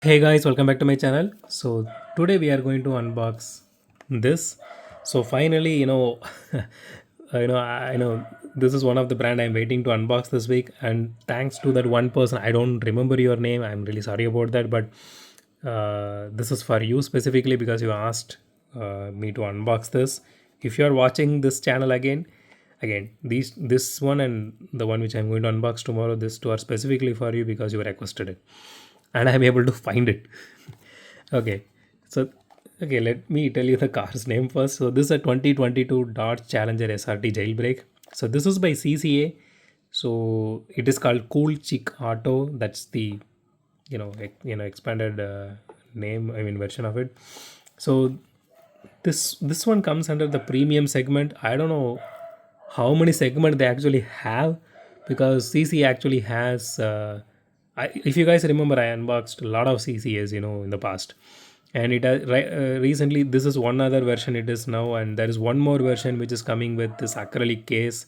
Hey guys, welcome back to my channel. So today we are going to unbox this. So finally, I know this is one of the brand I'm waiting to unbox this week, and thanks to that one person, I don't remember your name. I'm really sorry about that, but this is for you specifically because you asked me to unbox this. If you are watching this channel again, this one and the one which I'm going to unbox tomorrow, these two are specifically for you because you requested it and I'm able to find it. Okay, so let me tell you the car's name first. So this is a 2022 Dodge Challenger SRT Jailbreak. So this is by CCA. So it is called Cool Chick Auto. That's the expanded name. I mean version of it. So this one comes under the premium segment. I don't know how many segment they actually have because CC actually has if you guys remember, I unboxed a lot of CCAs in the past, and it has recently this is one other version it is now, and there is one more version which is coming with this acrylic case.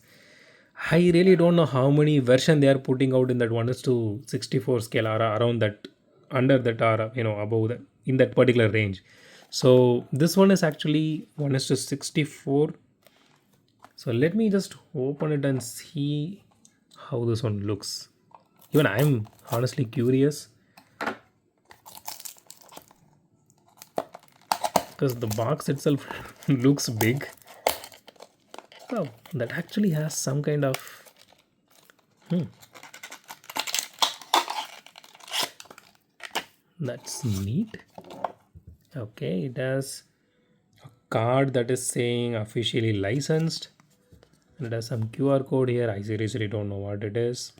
I really don't know how many version they are putting out in that 1 is to 64 scale or around that, under that, or above that, in that particular range. So this one is actually 1 is to 64. So let me just open it and see how this one looks. Even I'm honestly curious because the box itself looks big. Oh, that actually has some kind of that's neat. Okay, it has a card that is saying officially licensed. And it has some QR code here. I seriously don't know what it is.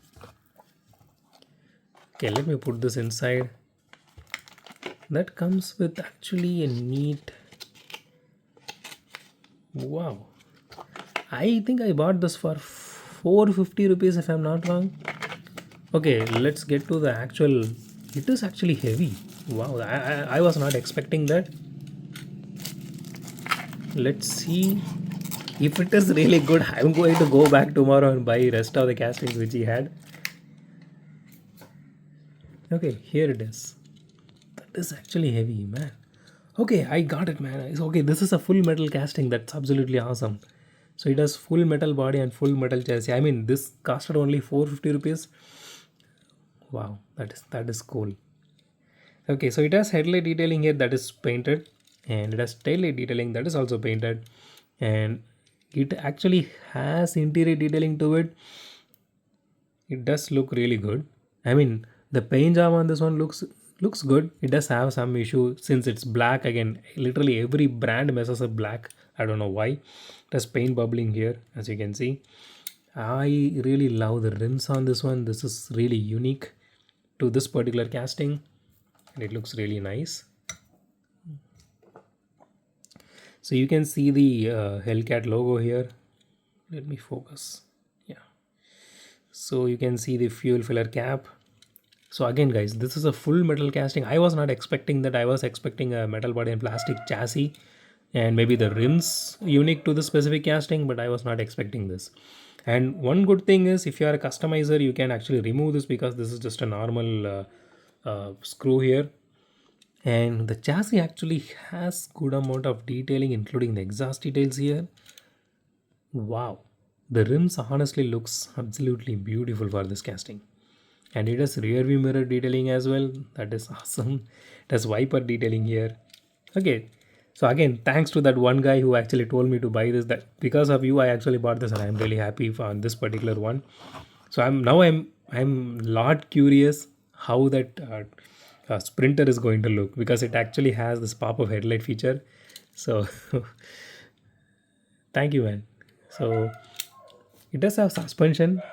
Okay, let me put this inside. That comes with actually a neat. Wow. I think I bought this for 450 rupees if I'm not wrong. Okay, let's get to the actual. It is actually heavy. Wow, I was not expecting that. Let's see if it is really good. I'm going to go back tomorrow and buy rest of the castings which he had. Okay, here it is. That is actually heavy, man. Okay, I got it, man. Okay, this is a full metal casting. That's absolutely awesome. So it has full metal body and full metal chassis. I mean, this costed only 450 rupees. Wow, that is cool. Okay, so it has headlight detailing here that is painted, and it has taillight detailing that is also painted, and it actually has interior detailing to it. It does look really good. I mean, the paint job on this one looks good. It does have some issue since it's black. Again, literally every brand messes up black. I don't know why. It has paint bubbling here, as you can see. I really love the rims on this one. This is really unique to this particular casting, and it looks really nice. So you can see the Hellcat logo here. Let me focus. Yeah. So you can see the fuel filler cap. So again, guys, this is a full metal casting. I was not expecting that. I was expecting a metal body and plastic chassis and maybe the rims unique to the specific casting, but I was not expecting this. And one good thing is if you are a customizer, you can actually remove this because this is just a normal screw here. And the chassis actually has good amount of detailing, including the exhaust details here. Wow, the rims honestly looks absolutely beautiful for this casting, and it has rear view mirror detailing as well. That is awesome. It has wiper detailing here. Okay, so again, thanks to that one guy who actually told me to buy this, that because of you I actually bought this, and I'm really happy on this particular one. So I'm lot curious how that sprinter is going to look because it actually has this pop-up headlight feature. So thank you, man. So it does have suspension.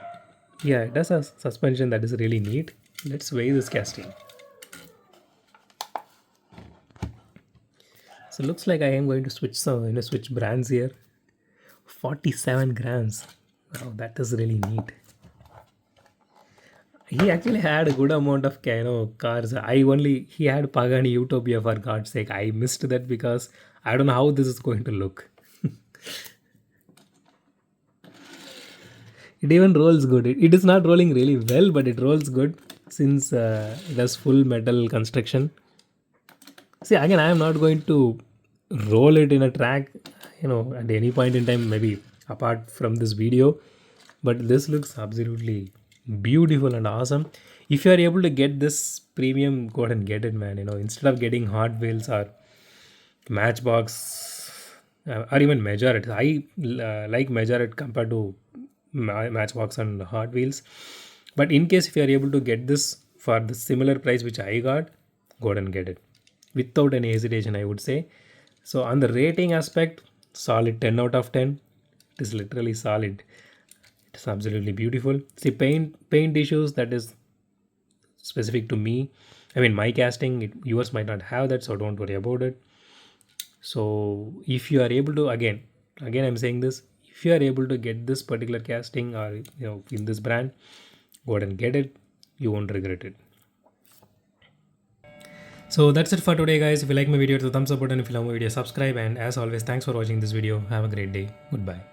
Yeah, it does have suspension that is really neat. Let's weigh this casting. So looks like I am going to switch brands here. 47 grams. Wow, that is really neat. He actually had a good amount of cars. He had Pagani Utopia for God's sake. I missed that because I don't know how this is going to look. It even rolls good. It is not rolling really well, but it rolls good since it has full metal construction. See, again, I am not going to roll it in a track, at any point in time, maybe apart from this video. But this looks absolutely beautiful and awesome. If you are able to get this premium, go ahead and get it, man. Instead of getting Hot Wheels or Matchbox or even Majorette, I like Majorette compared to Matchbox and Hot Wheels. But in case if you are able to get this for the similar price which I got, go ahead and get it without any hesitation, I would say. So on the rating aspect, solid 10 out of 10. It is literally solid. It's absolutely beautiful. See, paint issues, that is specific to me. I mean, my casting, yours might not have that, so don't worry about it. So if you are able to, again I'm saying this, if you are able to get this particular casting or in this brand, go ahead and get it. You won't regret it. So that's it for today, guys. If you like my video, hit the thumbs up button. If you love my video, subscribe. And as always, thanks for watching this video. Have a great day. Goodbye.